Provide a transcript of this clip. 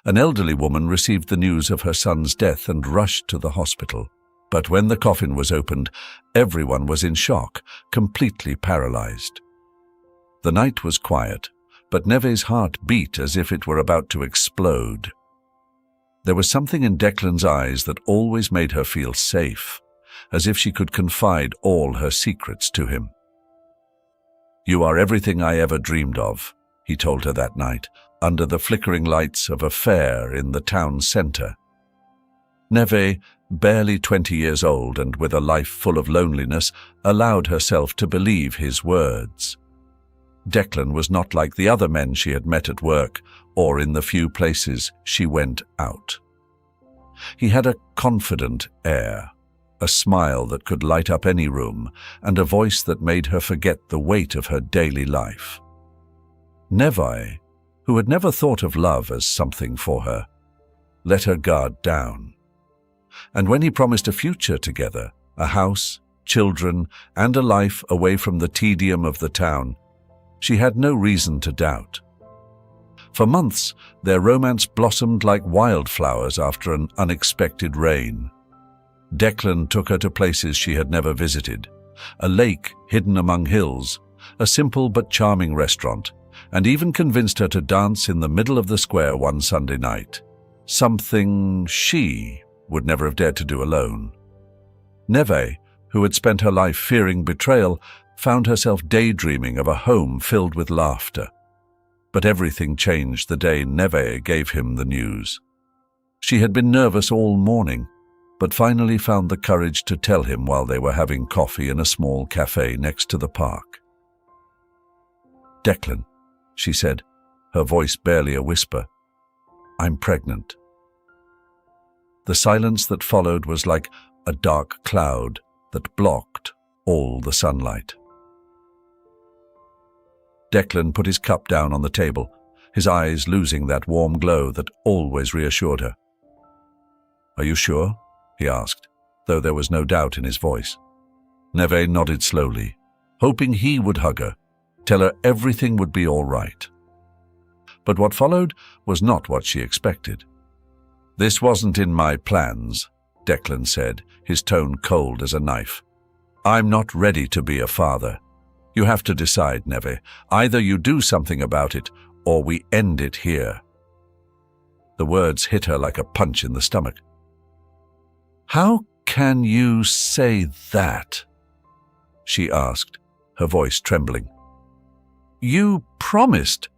An elderly woman received the news of her son's death and rushed to the hospital. But when the coffin was opened, everyone was in shock, completely paralyzed. The night was quiet, but Neve's heart beat as if it were about to explode. There was something in Declan's eyes that always made her feel safe, as if she could confide all her secrets to him. "You are everything I ever dreamed of," he told her that night, under the flickering lights of a fair in the town centre. Neve, barely 20 years old and with a life full of loneliness, allowed herself to believe his words. Declan was not like the other men she had met at work or in the few places she went out. He had a confident air, a smile that could light up any room, and a voice that made her forget the weight of her daily life. Neve, who had never thought of love as something for her, let her guard down. And when he promised a future together, a house, children, and a life away from the tedium of the town, she had no reason to doubt. For months, their romance blossomed like wildflowers after an unexpected rain. Declan took her to places she had never visited, a lake hidden among hills, a simple but charming restaurant, and even convinced her to dance in the middle of the square one Sunday night, something she would never have dared to do alone. Neve, who had spent her life fearing betrayal, found herself daydreaming of a home filled with laughter. But everything changed the day Neve gave him the news. She had been nervous all morning, but finally found the courage to tell him while they were having coffee in a small cafe next to the park. "Declan," she said, her voice barely a whisper, "I'm pregnant." The silence that followed was like a dark cloud that blocked all the sunlight. Declan put his cup down on the table, his eyes losing that warm glow that always reassured her. "Are you sure?" he asked, though there was no doubt in his voice. Neve nodded slowly, hoping he would hug her, tell her everything would be all right. But what followed was not what she expected. "This wasn't in my plans," Declan said, his tone cold as a knife. "I'm not ready to be a father. You have to decide, Neve. Either you do something about it, or we end it here." The words hit her like a punch in the stomach. "How can you say that?" she asked, her voice trembling. "You promised